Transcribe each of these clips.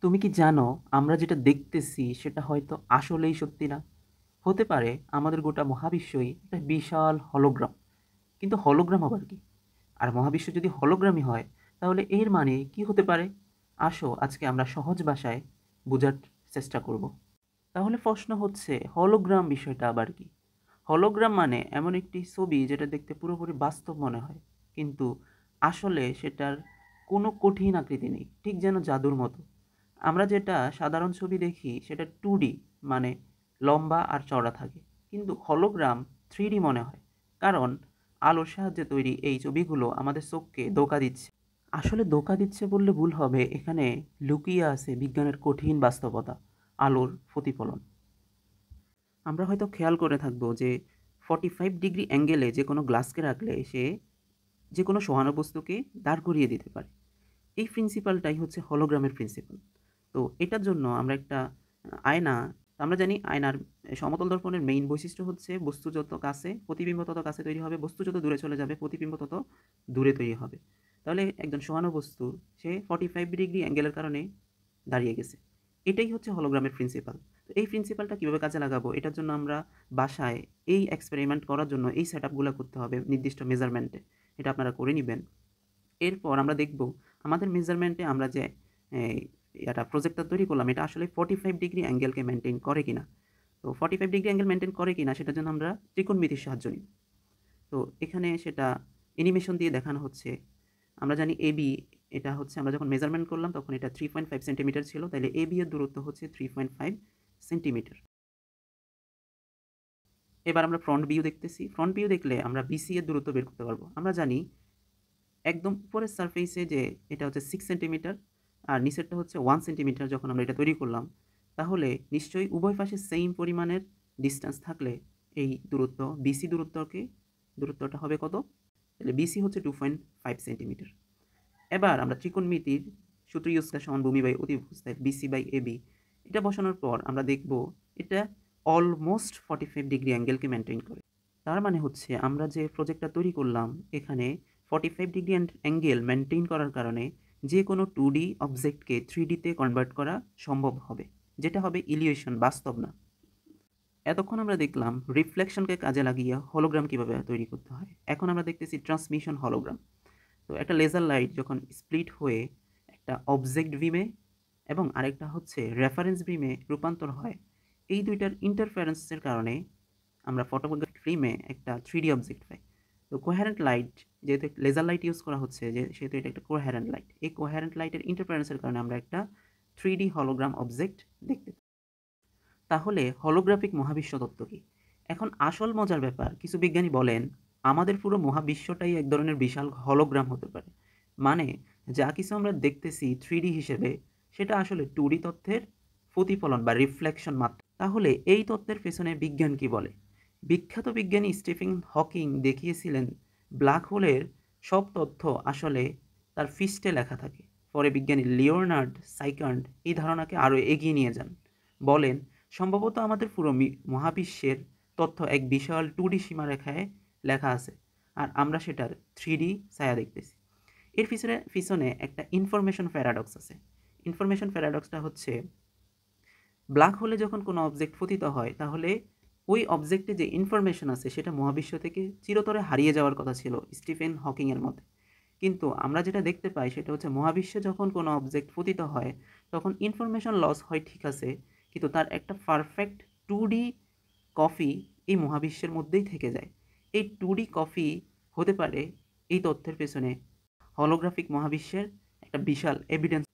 তুমি কি জানো আমরা যেটা দেখতেছি সেটা হয়তো আসলেই সত্যি না। হতে পারে আমাদের গোটা মহাবিশ্বই একটা বিশাল হলোগ্রাম। কিন্তু হলোগ্রাম আবার কি? আর মহাবিশ্ব যদি হলোগ্রামই হয় তাহলে এর মানে কি হতে পারে? আসো আজকে আমরা সহজ ভাষায় বোঝার চেষ্টা করব। তাহলে প্রশ্ন হচ্ছে হলোগ্রাম বিষয়টা আবার কি? হলোগ্রাম মানে এমন একটি ছবি যেটা দেখতে পুরোপুরি বাস্তব মনে হয়, কিন্তু আসলে সেটার কোনো কঠিন আকৃতি নেই, ঠিক যেন জাদুর মতো। আমরা যেটা সাধারণ ছবি দেখি সেটা 2D, মানে লম্বা আর চওড়া থাকে, কিন্তু হলোগ্রাম 3D মনে হয়, কারণ আলোর সাহায্যে তৈরি এই ছবিগুলো আমাদের চোখকে ধোঁকা দিচ্ছে। আসলে ধোঁকা দিচ্ছে বললে ভুল হবে, এখানে লুকিয়ে আছে বিজ্ঞানের কঠিন বাস্তবতা, আলোর প্রতিফলন। আমরা হয়তো খেয়াল করে থাকবো যে 45 ডিগ্রি অ্যাঙ্গেলে যে কোনো গ্লাসকে রাখলে সে যে কোনো সহানু বস্তুকে দাঁড় করিয়ে দিতে পারে। এই প্রিন্সিপালটাই হচ্ছে হলোগ্রামের প্রিন্সিপাল। তো এটার জন্য আমরা একটা আয়না, আমরা জানি আয়নার সমতল দর্পণের মেইন বৈশিষ্ট্য হচ্ছে বস্তু যত কাছে প্রতিবিম্ব তত কাছে তৈরি হবে, বস্তু যত দূরে চলে যাবে প্রতিবিম্ব তত দূরে তৈরি হবে। তাহলে একজন সহানু বস্তু সে 45 ডিগ্রি অ্যাঙ্গেলের কারণে দাঁড়িয়ে গেছে। এটাই হচ্ছে হলোগ্রামের প্রিন্সিপাল। তো এই প্রিন্সিপালটা কীভাবে কাজে লাগাবো, এটার জন্য আমরা বাসায় এই এক্সপেরিমেন্ট করার জন্য এই সেট আপগুলো করতে হবে নির্দিষ্ট মেজারমেন্টে। এটা আপনারা করে নেবেন। এরপর আমরা দেখব আমাদের মেজারমেন্টে আমরা যে এই এটা প্রজেক্টর তৈরি করলাম এটা আসলে 45 ডিগ্রি অ্যাঙ্গেলকে মেনটেন করে কিনা। তো 45 ডিগ্রি অ্যাঙ্গেল মেনটেন করে কিনা সেটার জন্য আমরা ত্রিকোণমিতির সাহায্য নিই। তো এখানে সেটা অ্যানিমেশন দিয়ে দেখানো হচ্ছে। আমরা জানি এবি, এটা হচ্ছে আমরা যখন মেজারমেন্ট করলাম তখন এটা 3.5 সেন্টিমিটার ছিল, তাহলে এবি এর দূরত্ব হচ্ছে 3.5 সেন্টিমিটার। এবার আমরা ফ্রন্ট ভিউ দেখতেছি। ফ্রন্ট ভিউ দেখলে আমরা বিসি এর দূরত্ব বের করতে পারবো। আমরা জানি একদম উপরের সারফেসে যে এটা হচ্ছে 6 সেন্টিমিটার আর নিচেরটা হচ্ছে 1 সেন্টিমিটার। যখন আমরা এটা তৈরি করলাম তাহলে নিশ্চয়ই উভয় পাশে সেম পরিমাণের ডিস্টেন্স থাকলে এই দূরত্ব বিসি দূরত্বটা হবে কত? তাহলে বিসি হচ্ছে 2.5 সেন্টিমিটার। এবার আমরা ত্রিকোণমিতির সূত্র ইউজ করা সমান ভূমি বাই অতিভুজ, তাই বিসি বাই এবি এটা বসানোর পর আমরা দেখব এটা অলমোস্ট 45 ডিগ্রি অ্যাঙ্গেলকে মেনটেন করে। তার মানে হচ্ছে আমরা যে প্রজেক্টটা তৈরি করলাম এখানে 45 ডিগ্রি অ্যাঙ্গেল মেনটেন করার কারণে যে কোনো 2D অবজেক্টকে 3Dতে কনভার্ট করা সম্ভব হবে, যেটা হবে ইলিউশন, বাস্তব না। এতক্ষণ আমরা দেখলাম রিফ্লেকশনকে কাজে লাগিয়ে হলোগ্রাম কীভাবে তৈরি করতে হয়। এখন আমরা দেখতেছি ট্রান্সমিশন হলোগ্রাম। তো একটা লেজার লাইট যখন স্প্লিট হয়ে একটা অবজেক্ট বিমে এবং আরেকটা হচ্ছে রেফারেন্স বিমে রূপান্তর হয়, এই দুইটার ইন্টারফারেন্সের কারণে আমরা ফটোগ্রাফিক ফিল্মে একটা 3D অবজেক্ট পাই। তো কোহেরেন্ট লাইট, যেহেতু লেজার লাইট ইউজ করা হচ্ছে যে সেহেতু এটা একটা কোহেরেন্ট লাইট, এই কোহেরেন্ট লাইটের ইন্টারফারেন্সের কারণে আমরা একটা 3D হলোগ্রাম অবজেক্ট দেখতে পাই। তাহলে হলোগ্রাফিক মহাবিশ্ব তত্ত্ব কী? এখন আসল মজার ব্যাপার, কিছু বিজ্ঞানী বলেন আমাদের পুরো মহাবিশ্বটাই এক ধরনের বিশাল হলোগ্রাম হতে পারে। মানে যা কিছু আমরা দেখতেছি 3D হিসেবে সেটা আসলে 2D তথ্যের প্রতিফলন বা রিফ্লেকশন মাত্র। তাহলে এই তত্ত্বের পেছনে বিজ্ঞান কি বলে? বিখ্যাত বিজ্ঞানী স্টিফেন হকিং দেখিয়েছিলেন ব্ল্যাক হোলের সব তথ্য আসলে তার ফিস্টে লেখা থাকে। পরে বিজ্ঞানী লিওনার্ড সাইকার্ড এই ধারণাকে আরও এগিয়ে নিয়ে যান, বলেন সম্ভবত আমাদের পুরো মহাবিশ্বের তথ্য এক বিশাল 2D সীমারেখায় লেখা আছে আর আমরা সেটার 3D ছায়া দেখতেছি। এর পিছনে একটা ইনফরমেশন প্যারাডক্স আছে। ইনফরমেশন প্যারাডক্সটা হচ্ছে ব্ল্যাক হোলে যখন কোনো অবজেক্ট পতিত হয় তাহলে ওই অবজেক্টে যে ইনফরমেশন আছে সেটা মহাবিশ্ব থেকে চিরতরে হারিয়ে যাওয়ার কথা ছিল স্টিফেন হকিংয়ের মতে। কিন্তু আমরা যেটা দেখতে পাই সেটা হচ্ছে মহাবিশ্বে যখন কোনো অবজেক্ট পতিত হয় তখন ইনফরমেশন লস হয় ঠিক আছে, কিন্তু তার একটা পারফেক্ট 2D কপি এই মহাবিশ্বের মধ্যেই থেকে যায়। এই 2D কপি হতে পারে এই তথ্যের পেছনে হলোগ্রাফিক মহাবিশ্বের একটা বিশাল এভিডেন্স।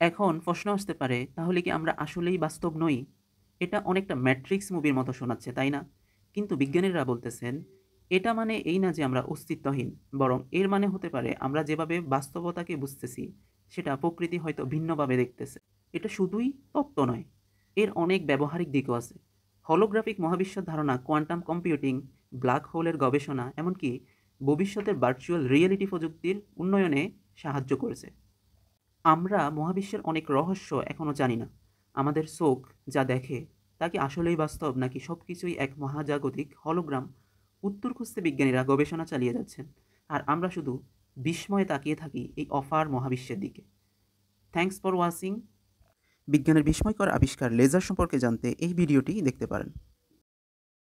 এখন প্রশ্ন আসতে পারে তাহলে কি আমরা আসলেই বাস্তব নই? এটা অনেকটা ম্যাট্রিক্স মুভির মতো শোনাচ্ছে, তাই না? কিন্তু বিজ্ঞানীরা বলতেছেন এটা মানে এই না যে আমরা অস্তিত্বহীন, বরং এর মানে হতে পারে আমরা যেভাবে বাস্তবতাকে বুঝতেছি সেটা প্রকৃতি হয়তো ভিন্নভাবে দেখতেছে। এটা শুধুই তত্ত্ব নয়, এর অনেক ব্যবহারিক দিকও আছে। হলোগ্রাফিক মহাবিশ্বের ধারণা, কোয়ান্টাম কম্পিউটিং, ব্ল্যাক হোলের গবেষণা, এমনকি ভবিষ্যতের ভার্চুয়াল রিয়েলিটি প্রযুক্তির উন্নয়নে সাহায্য করেছে। আমরা মহাবিশ্বের অনেক রহস্য এখনও জানি না। আমাদের চোখ যা দেখে তা কি আসলেই বাস্তব নাকি সব কিছুই এক মহাজাগতিক হলোগ্রাম? উত্তর খুঁজতে বিজ্ঞানীরা গবেষণা চালিয়ে যাচ্ছেন আর আমরা শুধু বিস্ময়ে তাকিয়ে থাকি এই অফার মহাবিশ্বের দিকে। Thanks for watching. বিজ্ঞানের বিস্ময়কর আবিষ্কার লেজার সম্পর্কে জানতে এই ভিডিওটি দেখতে পারেন।